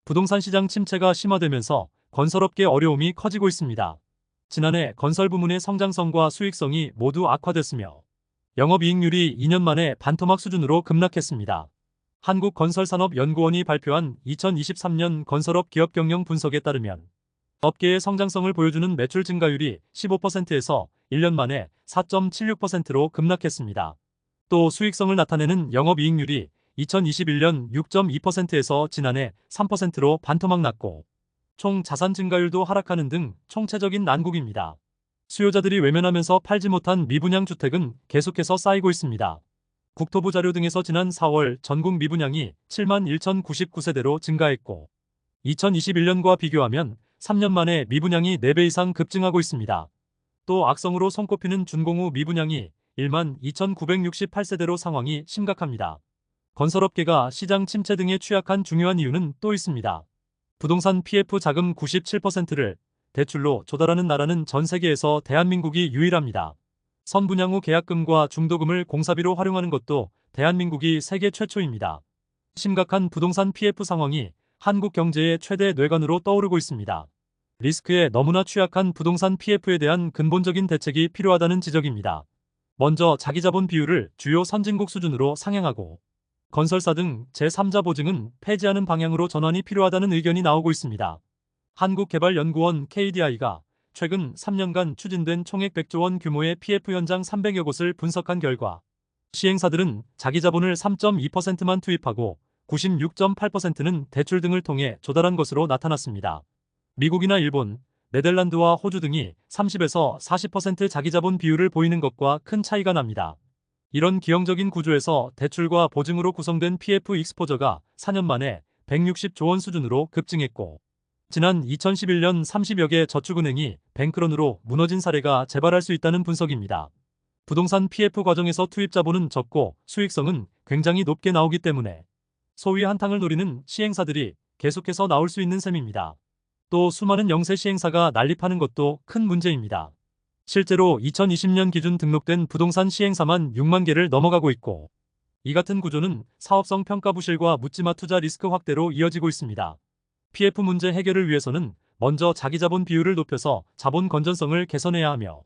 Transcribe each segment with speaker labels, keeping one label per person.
Speaker 1: 부동산 시장 침체가 심화되면서 건설업계 어려움이 커지고 있습니다. 지난해 건설 부문의 성장성과 수익성이 모두 악화됐으며 영업이익률이 2년 만에 반토막 수준으로 급락했습니다. 한국건설산업연구원이 발표한 2023년 건설업 기업 경영 분석에 따르면 업계의 성장성을 보여주는 매출 증가율이 15%에서 1년 만에 4.76%로 급락했습니다. 또 수익성을 나타내는 영업이익률이 2021년 6.2%에서 지난해 3%로 반토막 났고 총 자산 증가율도 하락하는 등 총체적인 난국입니다. 수요자들이 외면하면서 팔지 못한 미분양 주택은 계속해서 쌓이고 있습니다. 국토부 자료 등에서 지난 4월 전국 미분양이 7만 1,099세대로 증가했고 2021년과 비교하면 3년 만에 미분양이 4배 이상 급증하고 있습니다. 또 악성으로 손꼽히는 준공후 미분양이 1만 2,968세대로 상황이 심각합니다. 건설업계가 시장 침체 등에 취약한 중요한 이유는 또 있습니다. 부동산 PF 자금 97%를 대출로 조달하는 나라는 전 세계에서 대한민국이 유일합니다. 선분양 후 계약금과 중도금을 공사비로 활용하는 것도 대한민국이 세계 최초입니다. 심각한 부동산 PF 상황이 한국 경제의 최대 뇌관으로 떠오르고 있습니다. 리스크에 너무나 취약한 부동산 PF에 대한 근본적인 대책이 필요하다는 지적입니다. 먼저 자기자본 비율을 주요 선진국 수준으로 상향하고 건설사 등 제3자 보증은 폐지하는 방향으로 전환이 필요하다는 의견이 나오고 있습니다. 한국개발연구원 KDI가 최근 3년간 추진된 총액 100조 원 규모의 PF 현장 300여 곳을 분석한 결과 시행사들은 자기자본을 3.2%만 투입하고 96.8%는 대출 등을 통해 조달한 것으로 나타났습니다. 미국이나 일본, 네덜란드와 호주 등이 30에서 40% 자기자본 비율을 보이는 것과 큰 차이가 납니다. 이런 기형적인 구조에서 대출과 보증으로 구성된 PF 익스포저가 4년 만에 160조 원 수준으로 급증했고 지난 2011년 30여 개 저축은행이 뱅크런으로 무너진 사례가 재발할 수 있다는 분석입니다. 부동산 PF 과정에서 투입 자본은 적고 수익성은 굉장히 높게 나오기 때문에 소위 한탕을 노리는 시행사들이 계속해서 나올 수 있는 셈입니다. 또 수많은 영세 시행사가 난립하는 것도 큰 문제입니다. 실제로 2020년 기준 등록된 부동산 시행사만 6만 개를 넘어가고 있고 이 같은 구조는 사업성 평가 부실과 묻지마 투자 리스크 확대로 이어지고 있습니다. PF 문제 해결을 위해서는 먼저 자기자본 비율을 높여서 자본 건전성을 개선해야 하며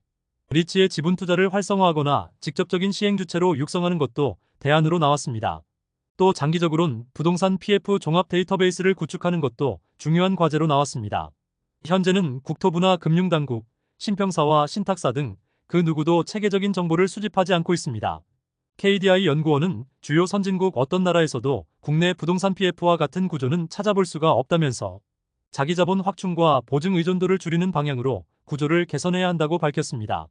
Speaker 1: 리츠의 지분 투자를 활성화하거나 직접적인 시행 주체로 육성하는 것도 대안으로 나왔습니다. 또 장기적으론 부동산 PF 종합 데이터베이스를 구축하는 것도 중요한 과제로 나왔습니다. 현재는 국토부나 금융당국, 신평사와 신탁사 등 그 누구도 체계적인 정보를 수집하지 않고 있습니다. KDI 연구원은 주요 선진국 어떤 나라에서도 국내 부동산 PF와 같은 구조는 찾아볼 수가 없다면서 자기자본 확충과 보증 의존도를 줄이는 방향으로 구조를 개선해야 한다고 밝혔습니다.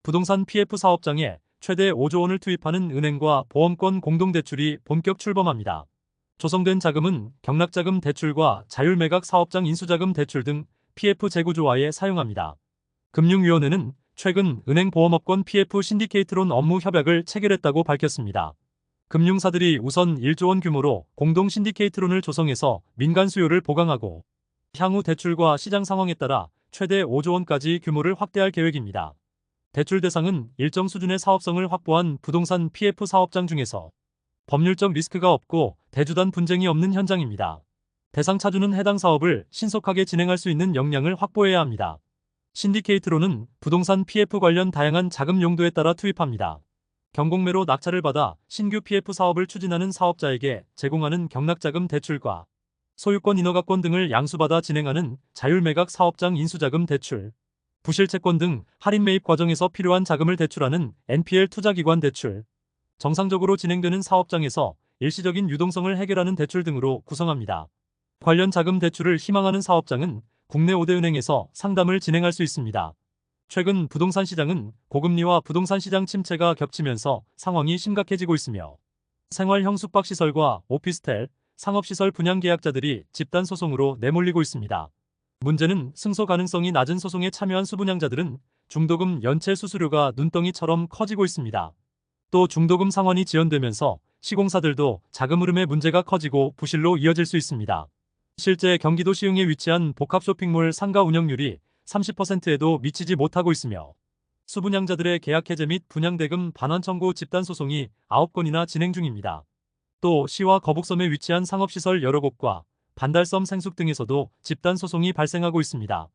Speaker 1: 부동산 PF 사업장에 최대 5조 원을 투입하는 은행과 보험권 공동대출이 본격 출범합니다. 조성된 자금은 경락자금 대출과 자율매각 사업장 인수자금 대출 등 PF 재구조화에 사용합니다. 금융위원회는 최근 은행보험업권 PF 신디케이트론 업무 협약을 체결했다고 밝혔습니다. 금융사들이 우선 1조 원 규모로 공동 신디케이트론을 조성해서 민간 수요를 보강하고 향후 대출과 시장 상황에 따라 최대 5조 원까지 규모를 확대할 계획입니다. 대출 대상은 일정 수준의 사업성을 확보한 부동산 PF 사업장 중에서 법률적 리스크가 없고 대주단 분쟁이 없는 현장입니다. 대상 차주는 해당 사업을 신속하게 진행할 수 있는 역량을 확보해야 합니다. 신디케이트론은 부동산 PF 관련 다양한 자금 용도에 따라 투입합니다. 경공매로 낙찰을 받아 신규 PF 사업을 추진하는 사업자에게 제공하는 경락자금 대출과 소유권 인허가권 등을 양수받아 진행하는 자율매각 사업장 인수자금 대출, 부실채권 등 할인 매입 과정에서 필요한 자금을 대출하는 NPL 투자기관 대출, 정상적으로 진행되는 사업장에서 일시적인 유동성을 해결하는 대출 등으로 구성합니다. 관련 자금 대출을 희망하는 사업장은 국내 5대 은행에서 상담을 진행할 수 있습니다. 최근 부동산 시장은 고금리와 부동산 시장 침체가 겹치면서 상황이 심각해지고 있으며 생활형 숙박시설과 오피스텔, 상업시설 분양 계약자들이 집단 소송으로 내몰리고 있습니다. 문제는 승소 가능성이 낮은 소송에 참여한 수분양자들은 중도금 연체 수수료가 눈덩이처럼 커지고 있습니다. 또 중도금 상환이 지연되면서 시공사들도 자금 흐름의 문제가 커지고 부실로 이어질 수 있습니다. 실제 경기도 시흥에 위치한 복합 쇼핑몰 상가 운영률이 30%에도 미치지 못하고 있으며 수분양자들의 계약 해제 및 분양대금 반환 청구 집단 소송이 9건이나 진행 중입니다. 또 시와 거북섬에 위치한 상업시설 여러 곳과 반달섬 생숙 등에서도 집단 소송이 발생하고 있습니다.